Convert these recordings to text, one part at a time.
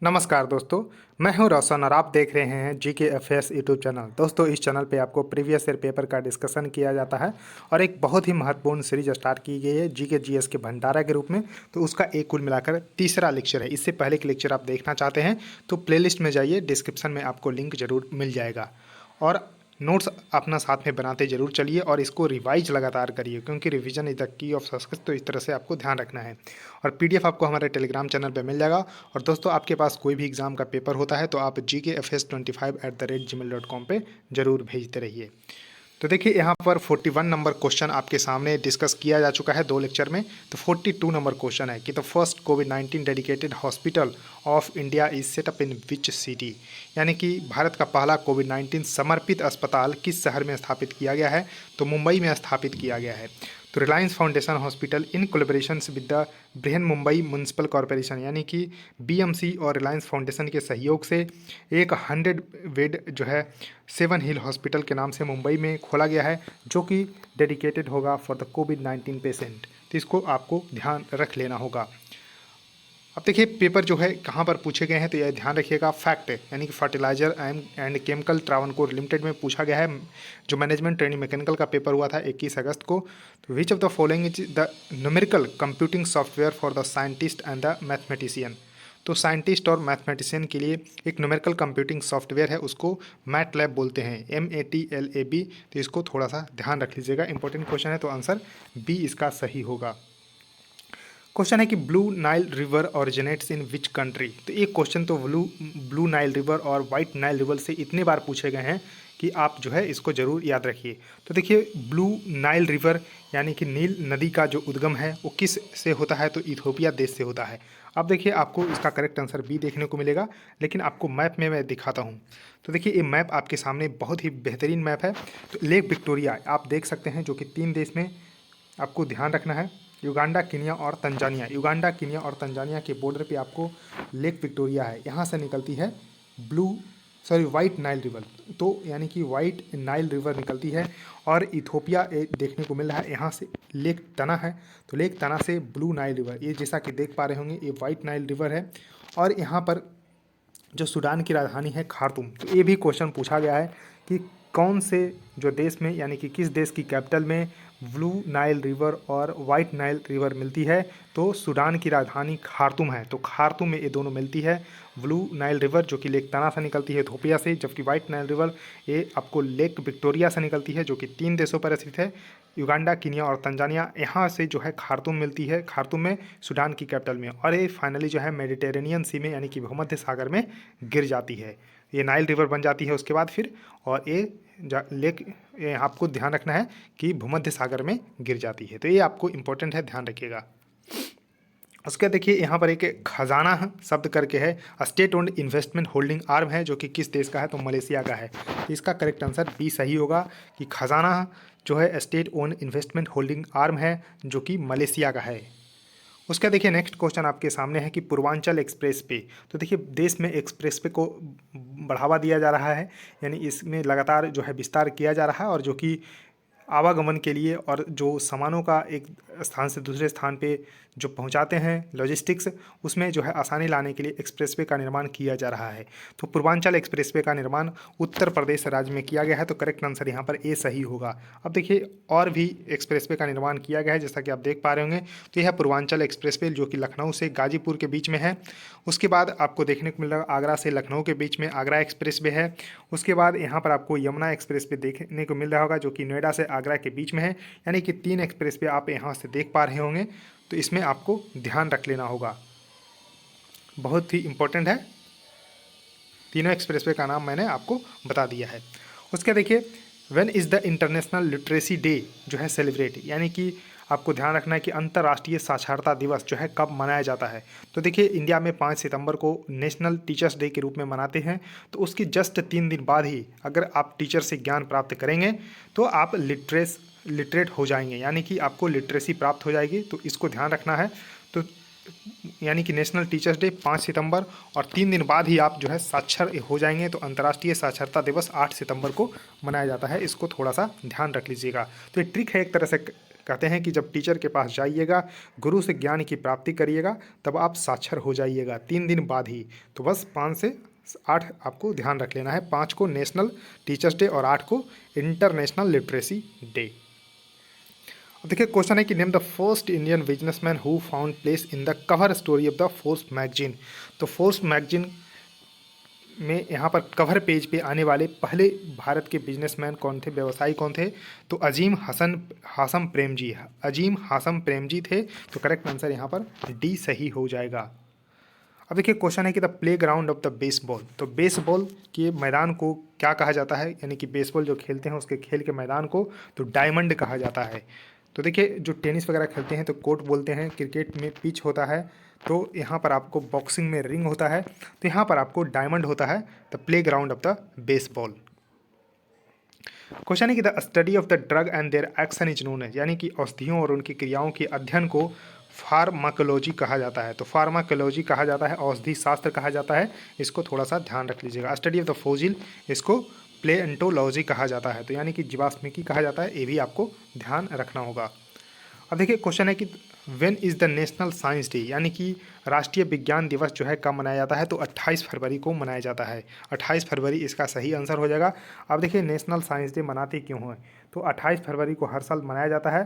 नमस्कार दोस्तों, मैं हूं रोशन और आप देख रहे हैं जीके एफएस यूट्यूब चैनल। दोस्तों, इस चैनल पे आपको प्रीवियस ईयर पेपर का डिस्कशन किया जाता है और एक बहुत ही महत्वपूर्ण सीरीज स्टार्ट की गई है जीके जीएस के भंडारा के रूप में। तो उसका एक कुल मिलाकर तीसरा लेक्चर है। इससे पहले के लेक्चर आप देखना चाहते हैं तो प्लेलिस्ट में जाइए, डिस्क्रिप्शन में आपको लिंक जरूर मिल जाएगा। और नोट्स अपना साथ में बनाते जरूर चलिए और इसको रिवाइज लगातार करिए, क्योंकि revision is the key of success. तो इस तरह से आपको ध्यान रखना है। और पीडीएफ आपको हमारे टेलीग्राम चैनल पे मिल जाएगा। और दोस्तों, आपके पास कोई भी एग्जाम का पेपर होता है तो आप gkfs25@gmail.com पे जरूर भेजते रहिए। तो देखिए, यहाँ पर 41 नंबर क्वेश्चन आपके सामने डिस्कस किया जा चुका है 2 लेक्चर में। तो 42 नंबर क्वेश्चन है कि the first covid dedicated hospital of India is set up in which city. यानी कि भारत का पहला कोविड-19 समर्पित अस्पताल किस शहर में स्थापित किया गया है? तो मुंबई में स्थापित किया गया है। तो Reliance foundation hospital in collaboration with the Brihan Mumbai municipal corporation, यानी कि बीएमसी और रिलायंस फाउंडेशन के सहयोग से एक 100 बेड जो है 7 हिल हॉस्पिटल के नाम से मुंबई में खोला गया है, जो कि डेडिकेटेड होगा फॉर द कोविड-19 पेशेंट। तो इसको आपको ध्यान रख लेना होगा। अब देखिए, पेपर जो है कहाँ पर पूछे गए हैं तो यह ध्यान रखिएगा। फैक्ट यानी कि fertiliser and chemical Travancore limited में पूछा गया है, जो मैनेजमेंट ट्रेनिंग मैकेनिकल का पेपर हुआ था 21 अगस्त को। तो which of the following is the numerical computing software for the scientist and the mathematician. तो साइंटिस्ट और मैथमेटिशियन के लिए एक न्यूमेरिकल कंप्यूटिंग सॉफ्टवेयर है, उसको मैटलैब बोलते हैं, MATLAB। तो इसको थोड़ा सा ध्यान रख लीजिएगा, इंपॉर्टेंट क्वेश्चन है। तो आंसर बी इसका सही होगा। क्वेश्चन है कि blue Nile river originates in which country. तो एक क्वेश्चन तो ब्लू नाइल रिवर और वाइट नाइल रिवर से इतने बार पूछे गए हैं कि आप जो है इसको ज़रूर याद रखिए। तो देखिए, ब्लू नाइल रिवर यानी कि नील नदी का जो उद्गम है वो किस से होता है? तो इथोपिया देश से होता है। अब देखिए, आपको इसका करेक्ट आंसर बी देखने को मिलेगा, लेकिन आपको मैप में मैं दिखाता हूँ। तो देखिए, ये मैप आपके सामने बहुत ही बेहतरीन मैप है। तो लेक विक्टोरिया आप देख सकते हैं, जो कि 3 देश में आपको ध्यान रखना है, युगांडा, केन्या और तंजानिया। युगांडा, केन्या और तंजानिया के बॉर्डर पे आपको लेक विक्टोरिया है, यहाँ से निकलती है वाइट नाइल रिवर। तो यानी कि वाइट नाइल रिवर निकलती है और इथोपिया देखने को मिल रहा है, यहाँ से लेक तना है। तो लेक तना से ब्लू नाइल रिवर, ये जैसा कि देख पा रहे होंगे, ये वाइट नाइल रिवर है। और यहाँ पर जो सूडान की राजधानी है खार्तूम। तो ये भी क्वेश्चन पूछा गया है कि कौन से जो देश में, यानी कि किस देश की कैपिटल में ब्लू नाइल रिवर और वाइट नाइल रिवर मिलती है? तो सूडान की राजधानी खार्तूम है। तो खार्तूम में ये दोनों मिलती है। ब्लू नाइल रिवर जो कि लेक तना से निकलती है इथोपिया से, जबकि वाइट नाइल रिवर ये आपको लेक विक्टोरिया से निकलती है, जो कि 3 देशों पर स्थित है, युगांडा, केन्या और तंजानिया। यहाँ से जो है खार्तूम मिलती है, खार्तूम में, सूडान की कैपिटल में। और ये फाइनली जो है मेडिटेरेनियन सी में, यानी कि भूमध्य सागर में गिर जाती है। ये नाइल रिवर बन जाती है उसके बाद फिर, और ये आपको ध्यान रखना है कि भूमध्य सागर में गिर जाती है। तो ये आपको इंपॉर्टेंट है, ध्यान रखिएगा। उसके देखिए, यहाँ पर एक खजाना शब्द करके है, state owned investment holding arm है, जो कि किस देश का है? तो मलेशिया का है। तो इसका करेक्ट आंसर बी सही होगा कि खजाना जो है state owned investment holding arm है, जो कि मलेशिया का है। उसका देखिए, नेक्स्ट क्वेश्चन आपके सामने है कि पूर्वांचल एक्सप्रेस वे। तो देखिए, देश में एक्सप्रेस वे को बढ़ावा दिया जा रहा है, यानी इसमें लगातार जो है विस्तार किया जा रहा है, और जो कि आवागमन के लिए और जो सामानों का एक स्थान से दूसरे स्थान पे जो पहुंचाते हैं, लॉजिस्टिक्स, उसमें जो है आसानी लाने के लिए एक्सप्रेसवे का निर्माण किया जा रहा है। तो पूर्वांचल एक्सप्रेसवे का निर्माण उत्तर प्रदेश राज्य में किया गया है। तो करेक्ट आंसर यहाँ पर ए सही होगा। अब देखिए, और भी एक्सप्रेसवे का निर्माण किया गया है, जैसा कि आप देख पा रहे होंगे। तो यह पूर्वांचल एक्सप्रेसवे जो कि लखनऊ से गाजीपुर के बीच में है। उसके बाद आपको देखने को मिल रहा है आगरा से लखनऊ के बीच में आगरा एक्सप्रेसवे है। उसके बाद यहाँ पर आपको यमुना एक्सप्रेसवे देखने को मिल रहा होगा, जो कि नोएडा से आगरा के बीच में है। यानी कि 3 एक्सप्रेसवे आप यहाँ से देख पा रहे होंगे। तो इसमें आपको ध्यान रख लेना होगा, बहुत ही इंपॉर्टेंट है। तीनों एक्सप्रेसवे का नाम मैंने आपको बता दिया है। उसके देखिए, when is the international literacy day जो है सेलिब्रेट, यानी कि आपको ध्यान रखना है कि अंतर्राष्ट्रीय साक्षरता दिवस जो है कब मनाया जाता है? तो देखिए, इंडिया में 5 सितंबर को नेशनल टीचर्स डे के रूप में मनाते हैं। तो उसकी जस्ट 3 दिन बाद ही अगर आप टीचर से ज्ञान प्राप्त करेंगे तो आप लिटरेट हो जाएंगे, यानी कि आपको लिटरेसी प्राप्त हो जाएगी। तो इसको ध्यान रखना है। तो यानी कि नेशनल टीचर्स डे 5 सितंबर, और 3 दिन बाद ही आप जो है साक्षर हो जाएंगे। तो अंतर्राष्ट्रीय साक्षरता दिवस 8 सितंबर को मनाया जाता है। इसको थोड़ा सा ध्यान रख लीजिएगा। तो ये ट्रिक है एक तरह से कहते हैं कि जब टीचर के पास जाइएगा, गुरु से ज्ञान की प्राप्ति करिएगा, तब आप साक्षर हो जाइएगा 3 दिन बाद ही। तो बस 5 से 8 आपको ध्यान रख लेना है, 5 को नेशनल टीचर्स डे और 8 को इंटरनेशनल लिटरेसी डे। अब देखिए क्वेश्चन है कि name the first Indian businessman who found place in the cover story of the force magazine. तो फोर्स मैगजीन में यहाँ पर कवर पेज पे आने वाले पहले भारत के बिजनेसमैन कौन थे, व्यवसायी कौन थे? तो अजीम हासम प्रेमजी, अजीम हासम प्रेमजी थे। तो करेक्ट आंसर यहाँ पर डी सही हो जाएगा। अब देखिए क्वेश्चन है कि the play ground of the baseball. तो बेसबॉल के मैदान को क्या कहा जाता है, यानी कि बेसबॉल जो खेलते हैं उसके खेल के मैदान को तो डायमंड कहा जाता है। तो देखिए जो टेनिस वगैरह खेलते हैं तो कोर्ट बोलते हैं, क्रिकेट में पिच होता है, तो यहाँ पर आपको बॉक्सिंग में रिंग होता है, तो यहाँ पर आपको डायमंड होता है the play ground of the baseball. Question है कि the study of the drug and their action is known है, यानी कि औषधियों और उनकी क्रियाओं के अध्ययन को फार्माकोलॉजी कहा जाता है। तो फार्माकोलॉजी कहा जाता है, औषधि शास्त्र कहा जाता है, इसको थोड़ा सा ध्यान रख लीजिएगा। स्टडी ऑफ द फोजिल, इसको प्लेएंटोलॉजी कहा जाता है, तो यानी कि जीवाश्मिकी कहा जाता है, ये भी आपको ध्यान रखना होगा। अब देखिए क्वेश्चन है कि when is the national science day, यानी कि राष्ट्रीय विज्ञान दिवस जो है कब मनाया जाता है? तो 28 फरवरी को मनाया जाता है। 28 फरवरी इसका सही आंसर हो जाएगा। अब देखिए नेशनल साइंस डे मनाते क्यों हैं? तो 28 फरवरी को हर साल मनाया जाता है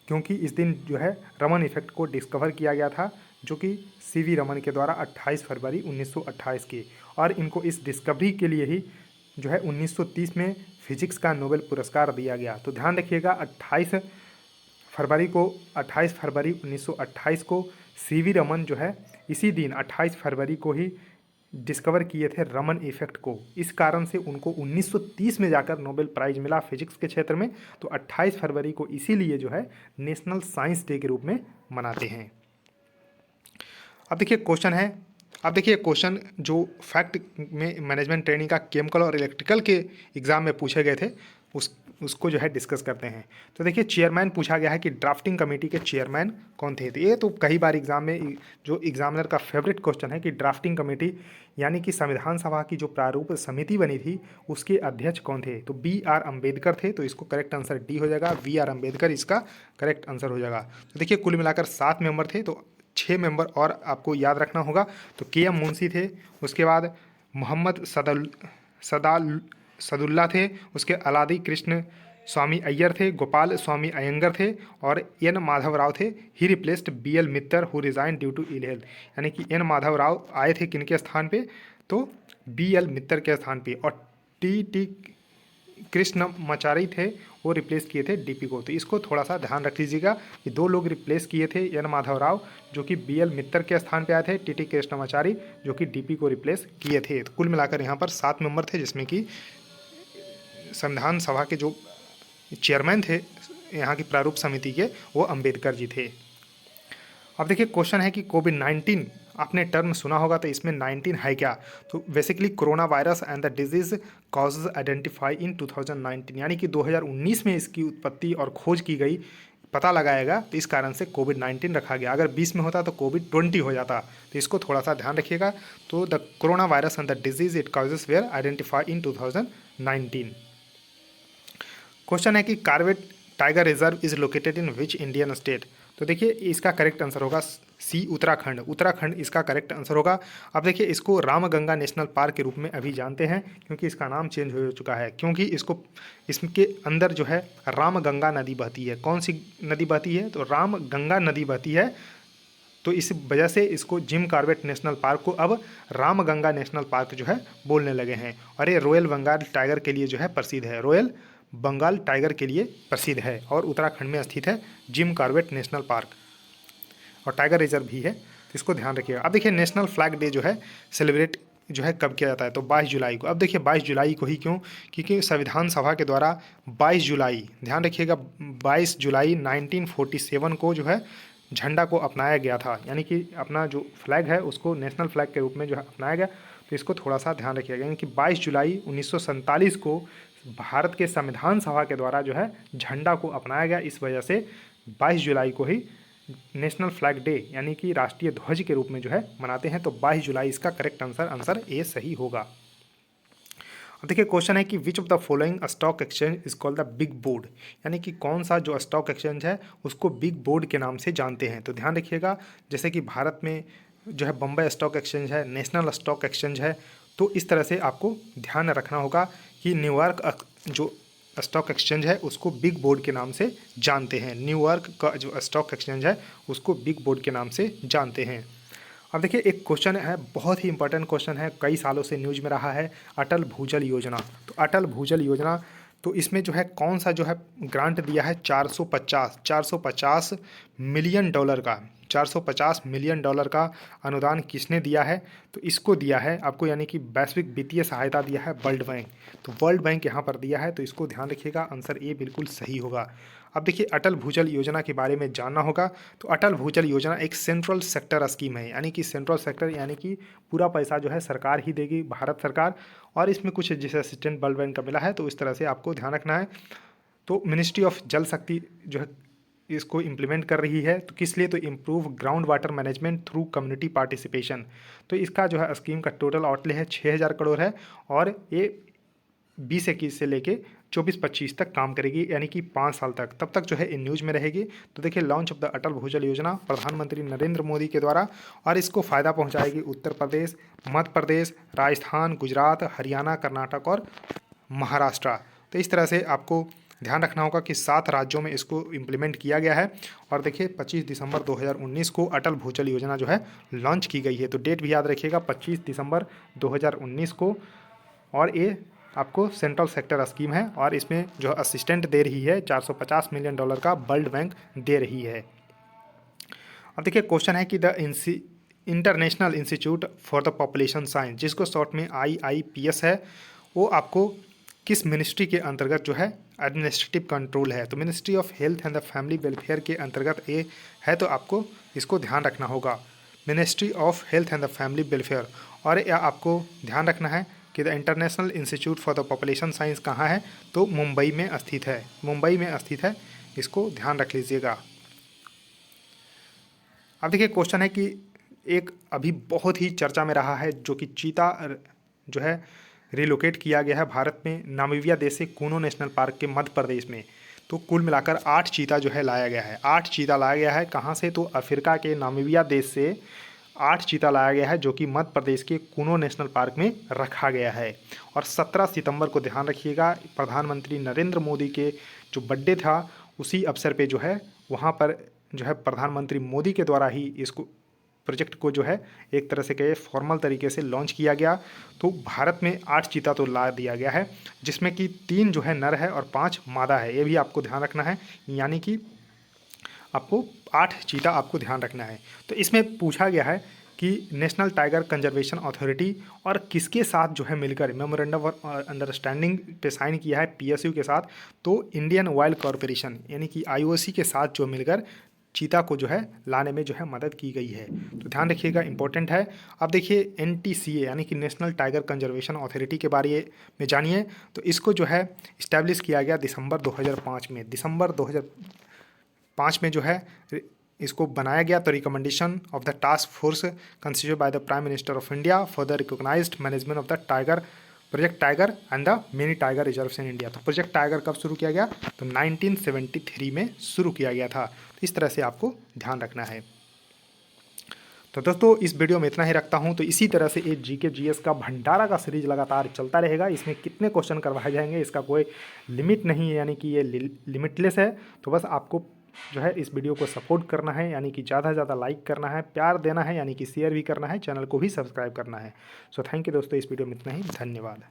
क्योंकि इस दिन जो है रमन इफेक्ट को डिस्कवर किया गया था, जो कि सीवी रमन के द्वारा 28 फरवरी 1928 की, और इनको इस डिस्कवरी के लिए ही जो है 1930 में फिजिक्स का नोबेल पुरस्कार दिया गया। तो ध्यान रखिएगा 28 फरवरी 1928 को सीवी रमन जो है इसी दिन 28 फरवरी को ही डिस्कवर किए थे रमन इफेक्ट को। इस कारण से उनको 1930 में जाकर नोबेल प्राइज़ मिला फिजिक्स के क्षेत्र में। तो 28 फरवरी को इसीलिए जो है नेशनल साइंस डे के रूप में मनाते हैं। अब देखिए क्वेश्चन जो फैक्ट में मैनेजमेंट ट्रेनिंग का केमिकल और इलेक्ट्रिकल के एग्ज़ाम में पूछे गए थे उसको जो है डिस्कस करते हैं। तो देखिए चेयरमैन पूछा गया है कि ड्राफ्टिंग कमेटी के चेयरमैन कौन थे? तो ये तो कई बार एग्जाम में जो एग्जामिनर का फेवरेट क्वेश्चन है कि ड्राफ्टिंग कमेटी यानी कि संविधान सभा की जो प्रारूप समिति बनी थी उसके अध्यक्ष कौन थे? तो BR अम्बेडकर थे। तो इसको करेक्ट आंसर डी हो जाएगा, BR अम्बेडकर इसका करेक्ट आंसर हो जाएगा। तो देखिए कुल मिलाकर 7 मेंबर थे, तो 6 मेंबर और आपको याद रखना होगा। तो KM मुंशी थे, उसके बाद मोहम्मद सदुल्ला थे, उसके अलादी कृष्ण स्वामी अय्यर थे, गोपाल स्वामी अयंगर थे और N माधव राव थे। He replaced BL Mitter who resign due to ill health, यानी कि N माधव राव आए थे किनके स्थान पे? तो BL मित्तर के स्थान पे, और T कृष्ण मचारी थे, वो रिप्लेस किए थे DP को। तो इसको थोड़ा सा ध्यान रख लीजिएगा कि 2 लोग रिप्लेस किए थे, N माधव राव जो कि BL मित्तर के स्थान पे आए थे, TT कृष्ण मचारी जो कि DP को रिप्लेस किए थे। तो कुल मिलाकर यहाँ पर 7 मेंबर थे, जिसमें कि संविधान सभा के जो चेयरमैन थे यहाँ की प्रारूप समिति के, वो अंबेडकर जी थे। अब देखिए क्वेश्चन है कि कोविड-19 आपने टर्म सुना होगा, तो इसमें 19 है क्या? तो basically corona virus and the disease causes identify in 2019, यानी कि 2019 में इसकी उत्पत्ति और खोज की गई, पता लगाएगा, तो इस कारण से कोविड-19 रखा गया। अगर 20 में होता तो कोविड-20 हो जाता, तो इसको थोड़ा सा ध्यान रखिएगा। तो the coronavirus and the disease it causes were identify in 2019। Question है कि Corbett tiger reserve is located in which Indian state? तो देखिए इसका करेक्ट आंसर होगा सी, उत्तराखंड। उत्तराखंड इसका करेक्ट आंसर होगा। अब देखिए इसको रामगंगा नेशनल पार्क के रूप में अभी जानते हैं, क्योंकि इसका नाम चेंज हो चुका है, क्योंकि इसके अंदर जो है रामगंगा नदी बहती है। कौन सी नदी बहती है? तो रामगंगा नदी बहती है। तो इस वजह से इसको जिम कॉर्बेट नेशनल पार्क को अब रामगंगा नेशनल पार्क जो है बोलने लगे हैं। और ये रॉयल बंगाल टाइगर के लिए जो है प्रसिद्ध है, रॉयल बंगाल टाइगर के लिए प्रसिद्ध है, और उत्तराखंड में स्थित है जिम कॉर्बेट नेशनल पार्क, और टाइगर रिजर्व भी है, तो इसको ध्यान रखिएगा। अब देखिए नेशनल फ्लैग डे जो है सेलिब्रेट जो है कब किया जाता है? तो 22 जुलाई को। अब देखिए 22 जुलाई को ही क्यों? क्योंकि संविधान सभा के द्वारा 22 जुलाई, ध्यान रखिएगा 22 जुलाई 1947 को जो है झंडा को अपनाया गया था, यानी कि अपना जो फ्लैग है उसको नेशनल फ्लैग के रूप में जो है अपनाया गया। तो इसको थोड़ा सा ध्यान रखिएगा, यानी कि 22 जुलाई 1947 को भारत के संविधान सभा के द्वारा जो है झंडा को अपनाया गया। इस वजह से 22 जुलाई को ही नेशनल फ्लैग डे यानी कि राष्ट्रीय ध्वज के रूप में जो है मनाते हैं। तो 22 जुलाई इसका करेक्ट आंसर ए सही होगा। अब देखिए क्वेश्चन है कि विच of the following stock exchange is called the big board, यानी कि कौन सा जो स्टॉक एक्सचेंज है उसको बिग बोर्ड के नाम से जानते हैं। तो ध्यान रखिएगा, जैसे कि भारत में जो है बम्बई स्टॉक एक्सचेंज है, नेशनल स्टॉक एक्सचेंज है, तो इस तरह से आपको ध्यान रखना होगा कि न्यूयॉर्क जो स्टॉक एक्सचेंज है उसको बिग बोर्ड के नाम से जानते हैं। न्यूयॉर्क का जो स्टॉक एक्सचेंज है उसको बिग बोर्ड के नाम से जानते हैं। अब देखिए एक क्वेश्चन है, बहुत ही इंपॉर्टेंट क्वेश्चन है, कई सालों से न्यूज में रहा है, अटल भूजल योजना। तो अटल भूजल योजना, तो इसमें जो है कौन सा जो है ग्रांट दिया है 450 मिलियन डॉलर का, 450 मिलियन डॉलर का अनुदान किसने दिया है? तो इसको दिया है आपको, यानी कि वैश्विक वित्तीय सहायता दिया है वर्ल्ड बैंक। तो वर्ल्ड बैंक यहाँ पर दिया है, तो इसको ध्यान रखिएगा, आंसर ए बिल्कुल सही होगा। अब देखिए अटल भूजल योजना के बारे में जानना होगा। तो अटल भूजल योजना एक सेंट्रल सेक्टर स्कीम है, यानी कि सेंट्रल सेक्टर यानी कि पूरा पैसा जो है सरकार ही देगी, भारत सरकार, और इसमें कुछ जैसे असिस्टेंट वर्ल्ड बैंक का मिला है, तो इस तरह से आपको ध्यान रखना है। तो मिनिस्ट्री ऑफ जल शक्ति जो है इसको इम्प्लीमेंट कर रही है, तो किस लिए? तो improve ground water management through community participation. तो इसका जो है स्कीम का टोटल आउटले है 6000 करोड़ है, और ये 2021 से लेके 24-25 तक काम करेगी, यानी कि 5 साल तक, तब तक जो है इन न्यूज में रहेगी। तो देखिए लॉन्च ऑफ द अटल भूजल योजना प्रधानमंत्री नरेंद्र मोदी के द्वारा, और इसको फ़ायदा पहुंचाएगी उत्तर प्रदेश, मध्य प्रदेश, राजस्थान, गुजरात, हरियाणा, कर्नाटक और महाराष्ट्र। तो इस तरह से आपको ध्यान रखना होगा कि 7 राज्यों में इसको इम्प्लीमेंट किया गया है। और देखिए 25 दिसंबर 2019 को अटल भूजल योजना जो है लॉन्च की गई है। तो डेट भी याद रखिएगा, 25 दिसंबर 2019 को। और ये आपको सेंट्रल सेक्टर स्कीम है, और इसमें जो असिस्टेंट दे रही है 450 मिलियन डॉलर का वर्ल्ड बैंक दे रही है। अब देखिए क्वेश्चन है कि the international institute for the population science, जिसको शॉर्ट में IIPS है, वो आपको किस मिनिस्ट्री के अंतर्गत जो है एडमिनिस्ट्रेटिव कंट्रोल है? तो ministry of health and the family welfare के अंतर्गत ये है, तो आपको इसको ध्यान रखना होगा, ministry of health and the family welfare. और आपको ध्यान रखना है कि the international institute for the population science कहाँ है? तो मुंबई में स्थित है, मुंबई में स्थित है, इसको ध्यान रख लीजिएगा। अब देखिए क्वेश्चन है कि एक अभी बहुत ही चर्चा में रहा है, जो कि चीता जो है रिलोकेट किया गया है भारत में नामीबिया देश से कूनो नेशनल पार्क के मध्य प्रदेश में। तो कुल मिलाकर 8 चीता जो है लाया गया है, 8 चीता लाया गया है। कहाँ से? तो अफ्रीका के नामीबिया देश से 8 चीता लाया गया है, जो कि मध्य प्रदेश के कूनो नेशनल पार्क में रखा गया है। और 17 सितंबर को ध्यान रखिएगा, प्रधानमंत्री नरेंद्र मोदी के जो बर्थडे था उसी अवसर पे जो है वहाँ पर जो है प्रधानमंत्री मोदी के द्वारा ही इसको प्रोजेक्ट को जो है एक तरह से कहे फॉर्मल तरीके से लॉन्च किया गया। तो भारत में 8 चीता तो ला दिया गया है, जिसमें कि 3 जो है नर है और 5 मादा है, ये भी आपको ध्यान रखना है, यानी कि आपको 8 चीता आपको ध्यान रखना है। तो इसमें पूछा गया है कि नेशनल टाइगर कंजर्वेशन अथॉरिटी और किसके साथ जो है मिलकर मेमोरेंडम ऑफ अंडरस्टैंडिंग पे साइन किया है PSU के साथ? तो इंडियन वाइल्ड कॉरपोरेशन यानी कि IOC के साथ जो मिलकर चीता को जो है लाने में जो है मदद की गई है। तो ध्यान रखिएगा, इंपॉर्टेंट है। अब देखिए NTCA यानी कि नेशनल टाइगर कंजर्वेशन अथॉरिटी के बारे में जानिए। तो इसको जो है इस्टेब्लिश किया गया दिसंबर 2005 में, दिसंबर 2005 में जो है इसको बनाया गया। तो recommendation of the task force constituted by the prime minister of India for the recognised management of the tiger, project tiger and the many tiger reserves in India. तो प्रोजेक्ट टाइगर कब शुरू किया गया? तो 1973 में शुरू किया गया था। तो इस तरह से आपको ध्यान रखना है। तो दोस्तों इस वीडियो में इतना ही रखता हूं। तो इसी तरह से ये GK GS का भंडारा का सीरीज लगातार चलता रहेगा। इसमें कितने क्वेश्चन करवाए जाएंगे इसका कोई लिमिट नहीं है, यानी कि ये लिमिटलेस है। तो बस आपको जो है इस वीडियो को सपोर्ट करना है, यानी कि ज़्यादा से ज़्यादा लाइक करना है, प्यार देना है, यानी कि शेयर भी करना है, चैनल को भी सब्सक्राइब करना है। सो थैंक यू दोस्तों, इस वीडियो में इतना ही, धन्यवाद।